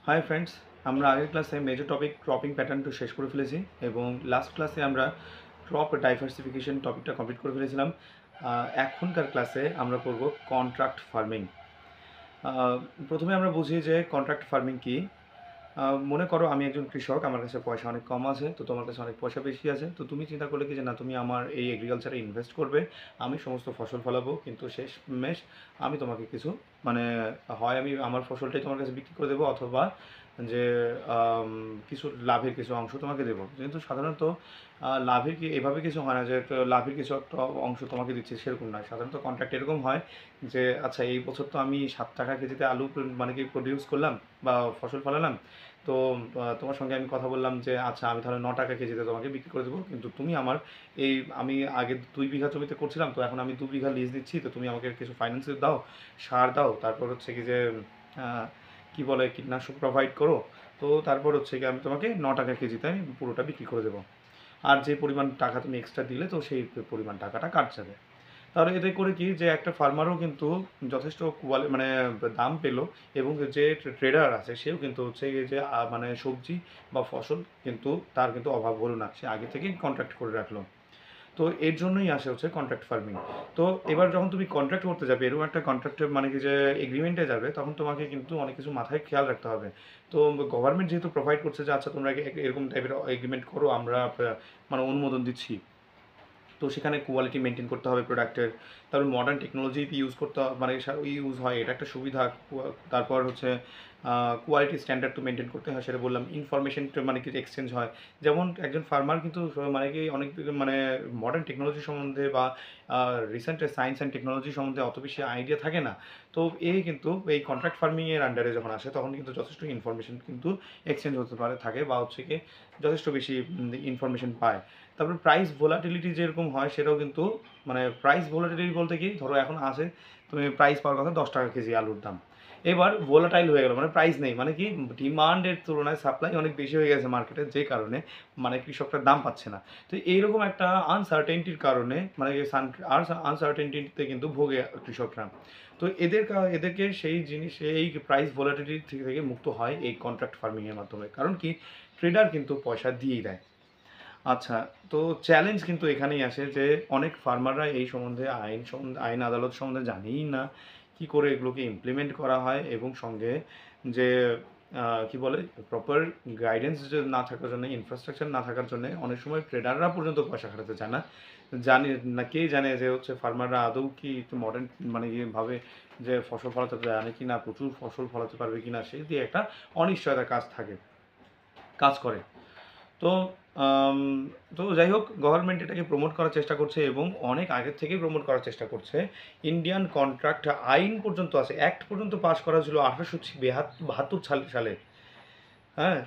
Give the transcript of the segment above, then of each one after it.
Hi friends, আমরা আগের ক্লাসে মেজর টপিক ক্রপিং প্যাটার্নটা শেষ করে ফেলেছি এবং লাস্ট ক্লাসে আমরা ক্রপ ডাইভার্সিফিকেশন টপিকটা কমপ্লিট করে ফেলেছিলাম। এখনকার ক্লাসে আমরা করব কন্ট্রাক্ট ফার্মিং। প্রথমে আমরা বুঝি যে কন্ট্রাক্ট ফার্মিং কী। মনে করো আমি একজন কৃষক, আমার কাছে পয়সা অনেক কম আছে, তো তোমার কাছে অনেক পয়সা বেশি আছে, তো তুমি চিন্তা করলে কি যে না, তুমি আমার এই এগ্রিকালচারে ইনভেস্ট করবে, আমি সমস্ত ফসল ফলাবো, কিন্তু শেষমেশ আমি তোমাকে কিছু মানে হয় আমি আমার ফসলটাই তোমার কাছে বিক্রি করে দেবো, অথবা যে কিছু লাভের কিছু অংশ তোমাকে দেবো। কিন্তু সাধারণত লাভের কি এভাবে কিছু হয় না যে লাভের কিছু একটা অংশ তোমাকে দিচ্ছে, সেরকম নয়। সাধারণত কন্ট্রাক্ট এরকম হয় যে আচ্ছা, এই বছর তো আমি 7 টাকা কেজিতে আলু মানে কি প্রডিউস করলাম বা ফসল ফলালাম, তো তোমার সঙ্গে আমি কথা বললাম যে আচ্ছা, আমি তাহলে 9 টাকা কেজিতে তোমাকে বিক্রি করে দেবো, কিন্তু তুমি আমার এই আমি আগে 2 বিঘা জমিতে করছিলাম, তো এখন আমি 2 বিঘা লিজ দিচ্ছি, তো তুমি আমাকে কিছু ফাইন্যান্স দাও, সার দাও, তারপর হচ্ছে কি যে কি বলে কীটনাশক প্রোভাইড করো, তো তারপর হচ্ছে কি আমি তোমাকে 9 টাকা কেজিতে আমি পুরোটা বিক্রি করে দেবো। আর যে পরিমাণ টাকা তুমি এক্সট্রা দিলে, তো সেই পরিমাণ টাকাটা কাট যাবে। তাহলে এতে করে কি যে একটা ফার্মারও কিন্তু যথেষ্ট মানে দাম পেলো, এবং যে ট্রেডার আছে সেও কিন্তু হচ্ছে গিয়ে যে মানে সবজি বা ফসল কিন্তু তার কিন্তু অভাব হলো না, সে আগে থেকেই কন্ট্রাক্ট করে রাখলো। তো এর জন্যই আসে হচ্ছে কন্ট্রাক্ট ফার্মিং। তো এবার যখন তুমি কন্ট্রাক্ট করতে যাবে, এরকম একটা কন্ট্রাক্টে মানে কি যে এগ্রিমেন্টে যাবে, তখন তোমাকে কিন্তু অনেক কিছু মাথায় খেয়াল রাখতে হবে। তো গভর্নমেন্ট যেহেতু প্রোভাইড করছে যে আচ্ছা, তোমরা এরকম টাইপের এগ্রিমেন্ট করো, আমরা মানে অনুমোদন দিচ্ছি, তো সেখানে কোয়ালিটি মেনটেন করতে হবে প্রোডাক্টের, তারপর মডার্ন টেকনোলজি ইউজ করতে মানে ইউজ হয়, এটা একটা সুবিধা। তারপর হচ্ছে কোয়ালিটি স্ট্যান্ডার্ড তো মেনটেন করতে হয়, সেটা বললাম। ইনফরমেশন মানে কিছু এক্সচেঞ্জ হয়, যেমন একজন ফার্মার কিন্তু মানে কি অনেক মানে মডার্ন টেকনোলজি সম্বন্ধে বা রিসেন্ট সায়েন্স অ্যান্ড টেকনোলজি সম্বন্ধে অত বেশি আইডিয়া থাকে না। তো কিন্তু এই কন্ট্রাক্ট ফার্মিংয়ের আন্ডারে যখন আসে, তখন কিন্তু যথেষ্ট ইনফরমেশন কিন্তু এক্সচেঞ্জ হতে পারে থাকে, বা হচ্ছে কি যথেষ্ট বেশি ইনফরমেশন পায়। তারপরে প্রাইস ভোলাটিলিটি যেরকম হয়, সেটাও কিন্তু মানে প্রাইস ভোলাটিলিটি বলতে কি, ধরো এখন আসে তুমি প্রাইস পাওয়ার কথা 10 টাকা কেজি আলুর দাম, এবার ভোলাটাইল হয়ে গেল, মানে প্রাইস নেই, মানে কি ডিমান্ডের তুলনায় সাপ্লাই অনেক বেশি হয়ে গেছে মার্কেটে, যে কারণে মানে কৃষকরা দাম পাচ্ছে না। তো এইরকম একটা আনসার্টেনটির কারণে মানে আনসার্টেনটিতে কিন্তু ভোগে কৃষকরা। তো এদেরকে সেই জিনিস, এই প্রাইস ভোলাটিলিটি থেকে মুক্ত হয় এই কন্ট্রাক্ট ফার্মিংয়ের মাধ্যমে। কারণ কি, ট্রেডার কিন্তু পয়সা দিয়েই দেয়। আচ্ছা, তো চ্যালেঞ্জ কিন্তু এখানেই আসে যে অনেক ফার্মাররা এই সম্বন্ধে আইন আদালত সম্বন্ধে জানেই না, কি করে এগুলোকে ইমপ্লিমেন্ট করা হয়, এবং সঙ্গে যে কি বলে প্রপার গাইডেন্স যে না থাকার জন্য, ইনফ্রাস্ট্রাকচার না থাকার জন্য অনেক সময় ট্রেডাররা পর্যন্ত পয়সা খাটাতে চায় না। জানি না, কে জানে যে হচ্ছে ফার্মাররা আদৌ কি একটু মডার্ন মানে ভাবে যে ফসল ফলাতে জানে কি না, প্রচুর ফসল ফলাতে পারবে কি না, সেই দিয়ে একটা অনিশ্চয়তা কাজ করে। তো আম, তো যাই হোক, গভর্নমেন্ট এটাকে প্রমোট করার চেষ্টা করছে, এবং অনেক আগের থেকেই প্রমোট করার চেষ্টা করছে। ইন্ডিয়ান কন্ট্রাক্ট আইন পর্যন্ত আছে, অ্যাক্ট পর্যন্ত পাস করা ছিল 1872 সালে। হ্যাঁ,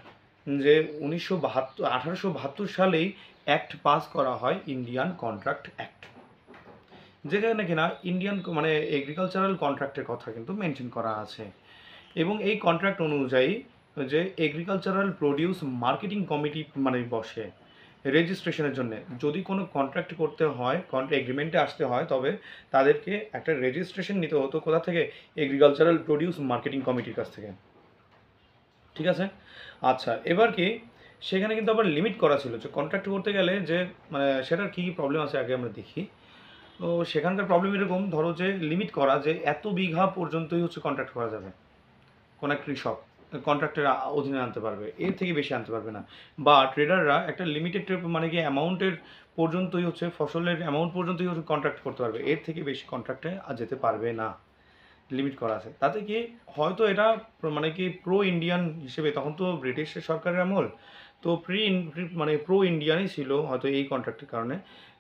যে 1872 সালেই অ্যাক্ট পাস করা হয়, ইন্ডিয়ান কন্ট্রাক্ট অ্যাক্ট, যেখানে কিনা ইন্ডিয়ান মানে এগ্রিকালচারাল কন্ট্রাক্টের কথা কিন্তু মেনশন করা আছে। এবং এই কন্ট্রাক্ট অনুযায়ী যে এগ্রিকালচারাল প্রডিউস মার্কেটিং কমিটি মানে বসে রেজিস্ট্রেশনের জন্য। যদি কোনো কন্ট্রাক্ট করতে হয়, এগ্রিমেন্টে আসতে হয়, তবে তাদেরকে একটা রেজিস্ট্রেশন নিতে হতো কোথা থেকে, এগ্রিকালচারাল প্রডিউস মার্কেটিং কমিটির কাছ থেকে। ঠিক আছে, আচ্ছা, এবার কি সেখানে কিন্তু আবার লিমিট করা ছিল যে কন্ট্রাক্ট করতে গেলে যে মানে সেটার কী কী প্রবলেম আছে আগে আমরা দেখি। তো সেখানকার প্রবলেম এরকম, ধরো যে লিমিট করা যে এত বিঘা পর্যন্তই হচ্ছে কন্ট্রাক্ট করা যাবে, কোনো এক কৃষক কন্ট্রাক্টের অধীনে আনতে পারবে, এর থেকে বেশি আনতে পারবে না। বা ট্রেডাররা একটা লিমিটেড মানে কি অ্যামাউন্টের পর্যন্তই হচ্ছে ফসলের অ্যামাউন্ট পর্যন্তই হচ্ছে কন্ট্রাক্ট করতে পারবে, এর থেকে বেশি কন্ট্রাক্টে আর যেতে পারবে না, লিমিট করা আছে। তাতে কি হয়তো এটা মানে কি প্রো ইন্ডিয়ান হিসেবে, তখন তো ব্রিটিশ সরকারের আমল, তো মানে প্রো ইন্ডিয়ানই ছিল হয়তো এই কন্ট্রাক্টের কারণে,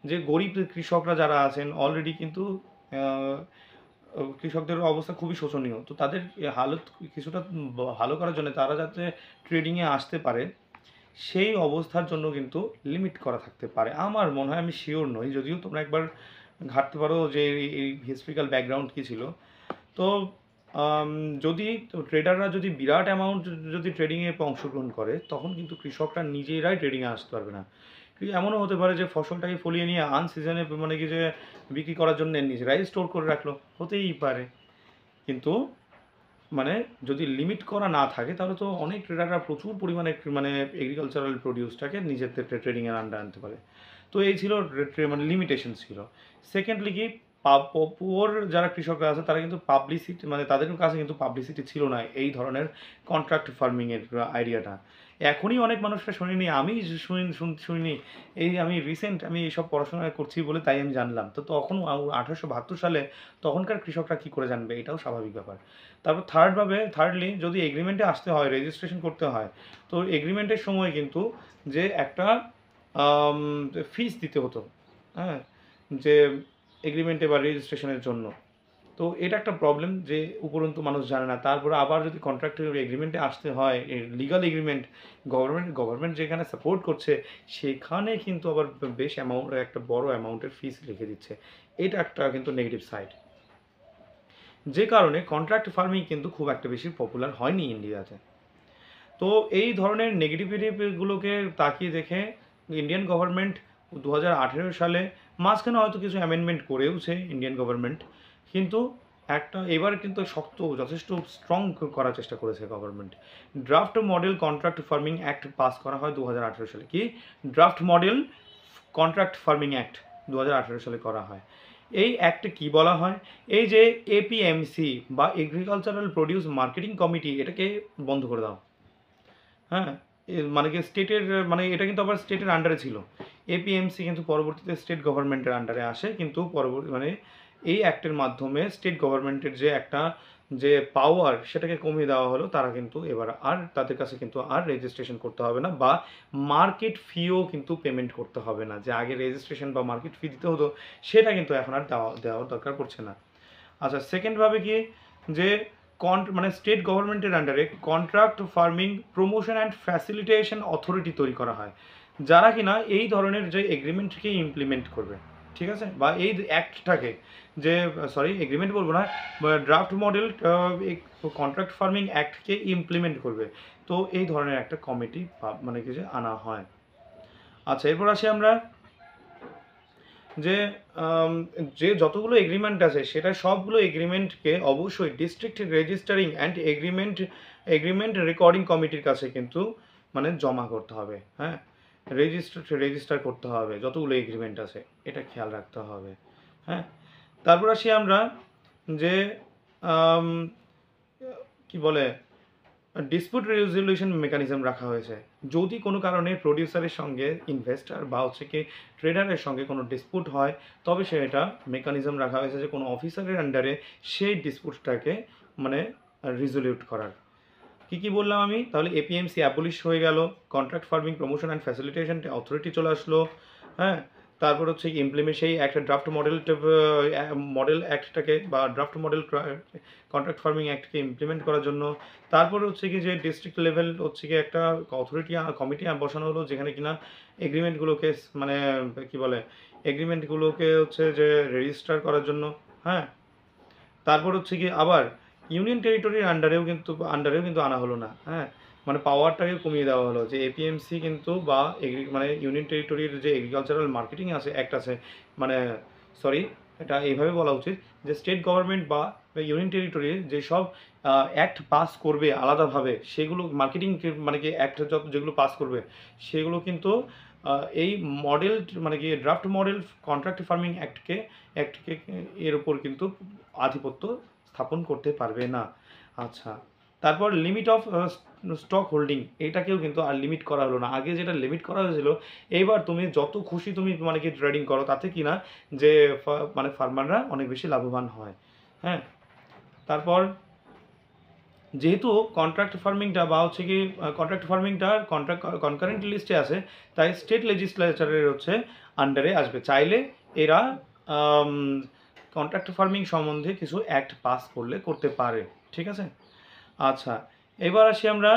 যে গরিব কৃষকরা যারা আছেন অলরেডি কিন্তু কৃষকদের অবস্থা খুবই শোচনীয়, তো তাদের হালত কিছুটা ভালো করার জন্য, তারা যাতে ট্রেডিংয়ে আসতে পারে, সেই অবস্থার জন্য কিন্তু লিমিট করা থাকতে পারে আমার মনে হয়। আমি শিওর নই, যদিও তোমরা একবার ঘাঁটতে পারো যে এই হিস্ট্রিক্যাল ব্যাকগ্রাউন্ড কী ছিল। তো যদি ট্রেডাররা যদি বিরাট অ্যামাউন্ট যদি ট্রেডিংয়ে অংশগ্রহণ করে, তখন কিন্তু কৃষকরা নিজেরাই ট্রেডিংয়ে আসতে পারবে না। এমনও হতে পারে যে ফসলটাকে ফলিয়ে নিয়ে আনসিজনে মানে কি যে বিক্রি করার জন্য নিজেরাই স্টোর করে রাখলো, হতেই পারে। কিন্তু মানে যদি লিমিট করা না থাকে তাহলে তো অনেক ট্রেডাররা প্রচুর পরিমাণে মানে এগ্রিকালচারাল প্রোডিউসটাকে নিজেদের ট্রেডিংয়ের আন্ডার আনতে পারে। তো এই ছিল মানে লিমিটেশন ছিল। সেকেন্ডলি কি, পুয়ার যারা কৃষকরা আছে তারা কিন্তু পাবলিসিটি মানে তাদের কাছে কিন্তু পাবলিসিটি ছিল না এই ধরনের কন্ট্রাক্ট ফার্মিংয়ের আইডিয়াটা। এখনই অনেক মানুষরা শুনিনি, আমি শুনিনি, এই আমি রিসেন্ট আমি এইসব পড়াশোনা করছি বলে তাই আমি জানলাম। তো তখন 1872 সালে তখনকার কৃষকরা কী করে জানবে, এটাও স্বাভাবিক ব্যাপার। তারপর থার্ডলি যদি এগ্রিমেন্টে আসতে হয়, রেজিস্ট্রেশন করতে হয়, তো এগ্রিমেন্টের সময় কিন্তু যে একটা ফিস দিতে হতো, হ্যাঁ, যে এগ্রিমেন্টে বা রেজিস্ট্রেশনের জন্য। তো এটা একটা প্রবলেম যে উপরন্তু মানুষ জানে না। তারপরে আবার যদি কন্ট্রাক্টের এগ্রিমেন্টে আসতে হয়, লিগাল এগ্রিমেন্ট, গভর্নমেন্ট যেখানে সাপোর্ট করছে সেখানে কিন্তু আবার বেশ অ্যামাউন্ট, একটা বড় অ্যামাউন্টের ফিস রেখে দিচ্ছে। এটা একটা কিন্তু নেগেটিভ সাইড, যে কারণে কন্ট্রাক্ট ফার্মিং কিন্তু খুব একটা বেশি পপুলার হয়নি ইন্ডিয়াতে। তো এই ধরনের নেগেটিভিটিগুলোকে তাকিয়ে দেখে ইন্ডিয়ান গভর্নমেন্ট 2018 সালে মাঝখানে হয়তো কিছু অ্যামেন্ডমেন্ট করেওছে ইন্ডিয়ান গভর্নমেন্ট, কিন্তু একটা এবার কিন্তু যথেষ্ট স্ট্রং করার চেষ্টা করেছে government. Draft model contract farming act pass করা হয় 2018 সালে। কি, draft model contract farming act 2018 সালে করা হয়। এই অ্যাক্টে কি বলা হয়, এই যে এপিএমসি বা এগ্রিকালচারাল প্রডিউস মার্কেটিং কমিটি, এটাকে বন্ধ করে দাও। হ্যাঁ, মানে কি স্টেটের, মানে এটা কিন্তু আবার স্টেটের আন্ডারে ছিল। এপিএমসি কিন্তু পরবর্তীতে স্টেট গভর্নমেন্টের আন্ডারে আসে, কিন্তু পরবর্তী মানে এই অ্যাক্টের মাধ্যমে স্টেট গভর্নমেন্টের যে একটা যে পাওয়ার সেটাকে কমিয়ে দেওয়া হলো। তারা কিন্তু এবার আর তাদের কাছে কিন্তু আর রেজিস্ট্রেশন করতে হবে না, বা মার্কেট ফিও কিন্তু পেমেন্ট করতে হবে না। যে আগে রেজিস্ট্রেশন বা মার্কেট ফি দিতে হতো সেটা কিন্তু এখন আর দেওয়ার দরকার পড়ছে না। আচ্ছা, সেকেন্ডভাবে কি, যে মানে স্টেট গভর্নমেন্টের আন্ডারে contract farming promotion and facilitation authority তৈরি করা হয়, যারা কিনা এই ধরনের যে এগ্রিমেন্টকে ইমপ্লিমেন্ট করবে, ঠিক আছে, বা এই অ্যাক্টটাকে, যে এগ্রিমেন্ট বলবো না, ড্রাফট মডেল কন্ট্রাক্ট ফার্মিং অ্যাক্টকে ইমপ্লিমেন্ট করবে। তো এই ধরনের একটা কমিটি মানে কি যে আনা হয়। আচ্ছা, এরপর আসি আমরা যে যে যতগুলো এগ্রিমেন্ট আছে সেটা সবগুলো এগ্রিমেন্টকে অবশ্যই district registering and agreement recording কমিটির কাছে কিন্তু মানে জমা করতে হবে। হ্যাঁ, রেজিস্টার করতে হবে যতগুলো এগ্রিমেন্ট আছে, এটা খেয়াল রাখতে হবে। হ্যাঁ, তারপর আসি আমরা যে কি বলে, ডিসপিউট রেজলিউশন মেকানিজম রাখা হয়েছে। যদি কোনো কারণে প্রডিউসারের সঙ্গে ইনভেস্টার বা হচ্ছে কি ট্রেডারের সঙ্গে কোনো ডিসপিউট হয়, তবে সেটা মেকানিজম রাখা হয়েছে যে কোনো অফিসারের আন্ডারে সেই ডিসপিউটটাকে মানে রিজলিউট করার। কি বললাম আমি, তাহলে এপিএমসি অ্যাবলিশ হয়ে গেল, contract farming promotion and facilitation authority চলে আসলো। হ্যাঁ, তারপর হচ্ছে সেই একটা ড্রাফট মডেল অ্যাক্টটাকে বা ড্রাফট মডেল কন্ট্রাক্ট ফার্মিং অ্যাক্টকে ইমপ্লিমেন্ট করার জন্য। তারপরে হচ্ছে কি যে ডিস্ট্রিক্ট লেভেল হচ্ছে কি একটা কমিটি বসানো হলো, যেখানে কিনা এগ্রিমেন্টগুলোকে মানে কি বলে, এগ্রিমেন্টগুলোকে হচ্ছে যে রেজিস্টার করার জন্য। হ্যাঁ, তারপর হচ্ছে কি আবার ইউনিয়ন টেরিটরির আন্ডারেও কিন্তু আনা হলো না। হ্যাঁ, মানে পাওয়ারটাকে কমিয়ে দেওয়া হলো, যে এপিএমসি কিন্তু বা মানে ইউনিয়ন টেরিটরির যে এগ্রিকালচারাল মার্কেটিং আছে অ্যাক্ট আছে, মানে এটা এইভাবে বলা উচিত যে স্টেট গভর্নমেন্ট বা ইউনিয়ন টেরিটরির যেসব অ্যাক্ট পাস করবে আলাদাভাবে, সেগুলো মার্কেটিং মানে কি অ্যাক্ট যেগুলো পাস করবে সেগুলো কিন্তু এই মডেল মানে কি ড্রাফট মডেল কন্ট্রাক্ট ফার্মিং অ্যাক্টকে এর উপর কিন্তু আধিপত্য স্থাপন করতে পারবে না। আচ্ছা, তারপর লিমিট অফ স্টক হোল্ডিং, এটাকেও কিন্তু আর লিমিট করা হলো না। আগে যেটা লিমিট করা হয়েছিল, এইবার তুমি যত খুশি তুমি মানে কি ট্রেডিং করো, তাতে কি না যে মানে ফার্মাররা অনেক বেশি লাভবান হয়। হ্যাঁ, তারপর যেহেতু কন্ট্রাক্ট ফার্মিংটা বা হচ্ছে কি কনকারেন্ট লিস্টে আছে, তাই স্টেট লেজিসলেচারের হচ্ছে আন্ডারে আসবে। চাইলে এরা কন্ট্রাক্ট ফার্মিং সম্বন্ধে কিছু অ্যাক্ট পাস করতে পারে, ঠিক আছে। আচ্ছা, এবার আসি আমরা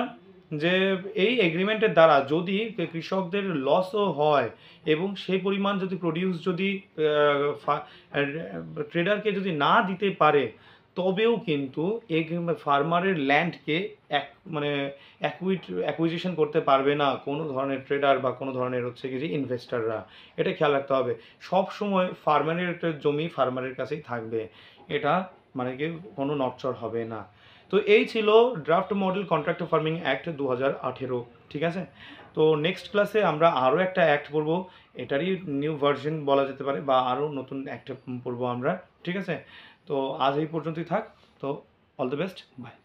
যে এই এগ্রিমেন্টের দ্বারা যদি কৃষকদের লসও হয় এবং সেই পরিমাণ যদি প্রডিউস যদি ট্রেডারকে যদি না দিতে পারে, তবেও কিন্তু ফার্মারের ল্যান্ডকে মানে অ্যাকুইজিশন করতে পারবে না কোনো ধরনের ট্রেডার বা কোনো ধরনের হচ্ছে কি যে ইনভেস্টাররা। এটা খেয়াল রাখতে হবে, সব সময় ফার্মারের একটা জমি ফার্মারের কাছেই থাকবে, এটা মানে কি কোনো নড়চড় হবে না। তো এই ছিল draft model contract farming act 2018, ঠিক আছে। তো নেক্সট ক্লাসে আমরা আরও একটা অ্যাক্ট পড়বো, এটারই নিউ ভার্সন বলা যেতে পারে, বা আরও নতুন অ্যাক্ট পড়বো আমরা, ঠিক আছে। তো আজ এই পর্যন্তই থাক। তো অল দ্য বেস্ট, বাই।